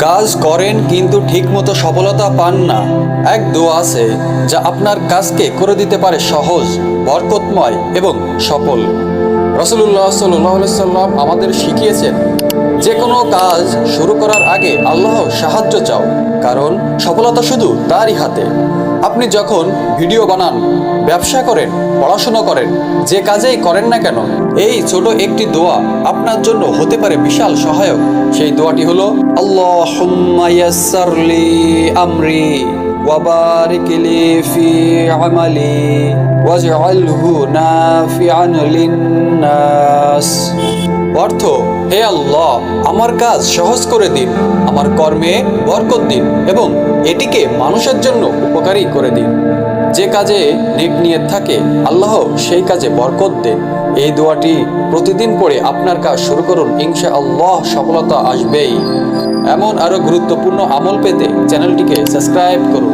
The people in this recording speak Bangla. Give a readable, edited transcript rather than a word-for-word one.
কাজ করেন কিন্তু ঠিকমতো সফলতা পান না। এক দোয়া আছে যা আপনার কাজকে করে দিতে পারে সহজ, বরকতময় এবং সফল। রাসূলুল্লাহ সাল্লাল্লাহু আলাইহি সাল্লাম আমাদের শিখিয়েছেন, যে কোনো কাজ শুরু করার আগে আল্লাহর সাহায্য চাও, কারণ সফলতা শুধু তারই হাতে। আপনি যখন ভিডিও বানান, ব্যবসা করেন, পড়াশোনা করেন, যে কাজেই করেন না কেন, এই ছোট একটি দোয়া আপনার জন্য হতে পারে বিশাল সহায়ক। সেই দোয়াটি হলো, আল্লাহুম্মা ইয়াসসিরলি আমরি ওয়া বারিক লি ফি আমালি ওয়াজআলহু নাফিআন লিন-নাস। অর্থ, হে আল্লাহ, আমার কাজ সহজ করে দিন, আমার কর্মে বরকত দিন এবং এটিকে মানুষের জন্য উপকারী করে দিন। যে কাজে নেক নিয়ত থাকে, আল্লাহ সেই কাজে বরকত দেন। এই দোয়াটি প্রতিদিন পড়ে আপনার কাজ শুরু করুন, ইনশাআল্লাহ সফলতা আসবেই। এমন আরো গুরুত্বপূর্ণ আমল পেতে চ্যানেলটিকে সাবস্ক্রাইব করুন।